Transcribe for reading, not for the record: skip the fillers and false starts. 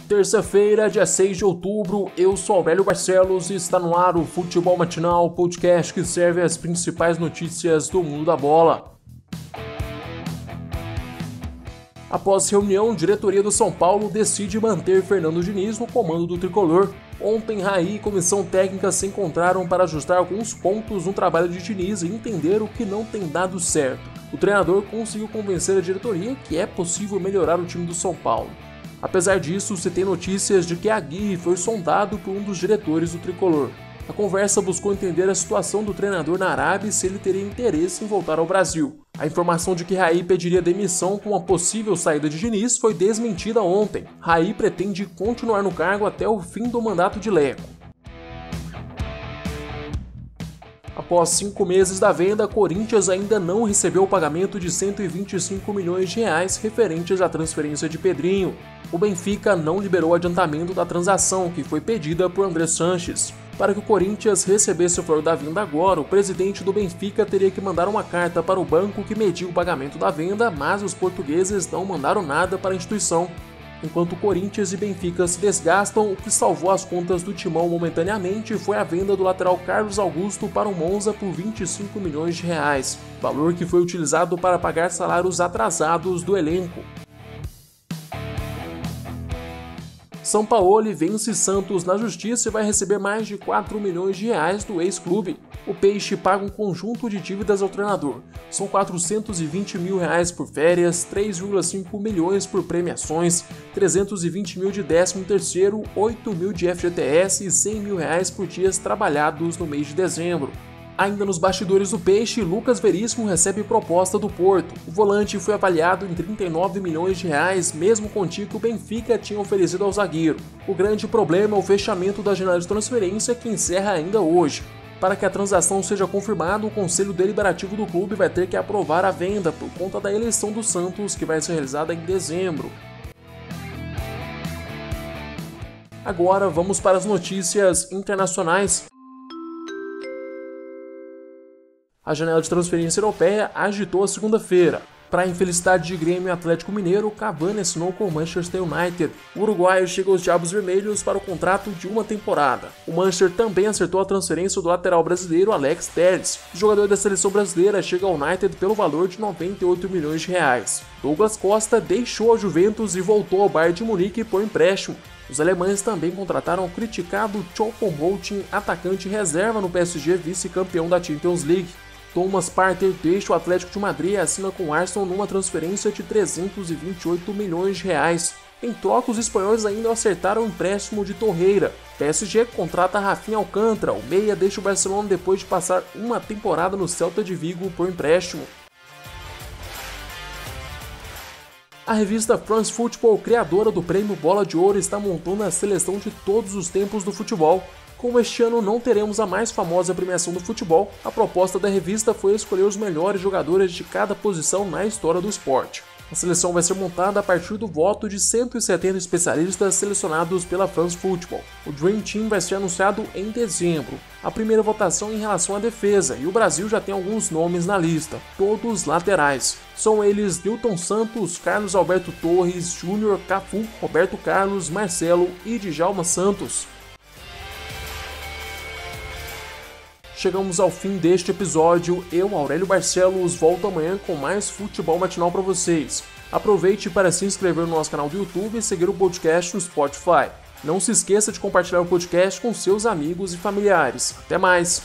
Terça-feira, dia 6 de outubro, eu sou Aurélio Barcelos e está no ar o Futebol Matinal, podcast que serve as principais notícias do mundo da bola. Após reunião, a diretoria do São Paulo decide manter Fernando Diniz no comando do tricolor. Ontem, Raí e comissão técnica se encontraram para ajustar alguns pontos no trabalho de Diniz e entender o que não tem dado certo. O treinador conseguiu convencer a diretoria que é possível melhorar o time do São Paulo. Apesar disso, se tem notícias de que Aguirre foi sondado por um dos diretores do tricolor. A conversa buscou entender a situação do treinador na Arábia e se ele teria interesse em voltar ao Brasil. A informação de que Raí pediria demissão com a possível saída de Diniz foi desmentida ontem. Raí pretende continuar no cargo até o fim do mandato de Leco. Após 5 meses da venda, Corinthians ainda não recebeu o pagamento de 125 milhões de reais referentes à transferência de Pedrinho. O Benfica não liberou o adiantamento da transação, que foi pedida por André Sanches. Para que o Corinthians recebesse o valor da venda agora, o presidente do Benfica teria que mandar uma carta para o banco que mediu o pagamento da venda, mas os portugueses não mandaram nada para a instituição. Enquanto Corinthians e Benfica se desgastam, o que salvou as contas do timão momentaneamente foi a venda do lateral Carlos Augusto para o Monza por 25 milhões de reais, valor que foi utilizado para pagar salários atrasados do elenco. Sampaoli vence Santos na justiça e vai receber mais de 4 milhões de reais do ex-clube. O Peixe paga um conjunto de dívidas ao treinador. São 420 mil reais por férias, 3,5 milhões por premiações, 320 mil de 13º, 8 mil de FGTS e 100 mil reais por dias trabalhados no mês de dezembro. Ainda nos bastidores do Peixe, Lucas Veríssimo recebe proposta do Porto. O volante foi avaliado em 39 milhões de reais, mesmo quantia que o Benfica tinha oferecido ao zagueiro. O grande problema é o fechamento da janela de transferência, que encerra ainda hoje. Para que a transação seja confirmada, o Conselho Deliberativo do clube vai ter que aprovar a venda por conta da eleição do Santos, que vai ser realizada em dezembro. Agora vamos para as notícias internacionais. A janela de transferência europeia agitou a segunda-feira. Para a infelicidade de Grêmio e Atlético Mineiro, Cavani assinou com o Manchester United. O uruguaio chega aos Diabos Vermelhos para o contrato de uma temporada. O Manchester também acertou a transferência do lateral brasileiro Alex Telles. O jogador da seleção brasileira chega ao United pelo valor de 98 milhões de reais. Douglas Costa deixou a Juventus e voltou ao Bayern de Munique por empréstimo. Os alemães também contrataram o criticado Choupo-Moting, atacante reserva no PSG, vice-campeão da Champions League. Thomas Partey deixa o Atlético de Madrid e assina com o Arsenal numa transferência de 328 milhões de reais. Em troca, os espanhóis ainda acertaram o empréstimo de Torreira. PSG contrata Rafinha Alcântara, o meia deixa o Barcelona depois de passar uma temporada no Celta de Vigo por empréstimo. A revista France Football, criadora do prêmio Bola de Ouro, está montando a seleção de todos os tempos do futebol. Como este ano não teremos a mais famosa premiação do futebol, a proposta da revista foi escolher os melhores jogadores de cada posição na história do esporte. A seleção vai ser montada a partir do voto de 170 especialistas selecionados pela France Football. O Dream Team vai ser anunciado em dezembro. A primeira votação em relação à defesa, e o Brasil já tem alguns nomes na lista, todos laterais. São eles Nilton Santos, Carlos Alberto Torres, Júnior, Cafu, Roberto Carlos, Marcelo e Djalma Santos. Chegamos ao fim deste episódio. Eu, Aurélio Barcelos, volto amanhã com mais futebol matinal para vocês. Aproveite para se inscrever no nosso canal do YouTube e seguir o podcast no Spotify. Não se esqueça de compartilhar o podcast com seus amigos e familiares. Até mais!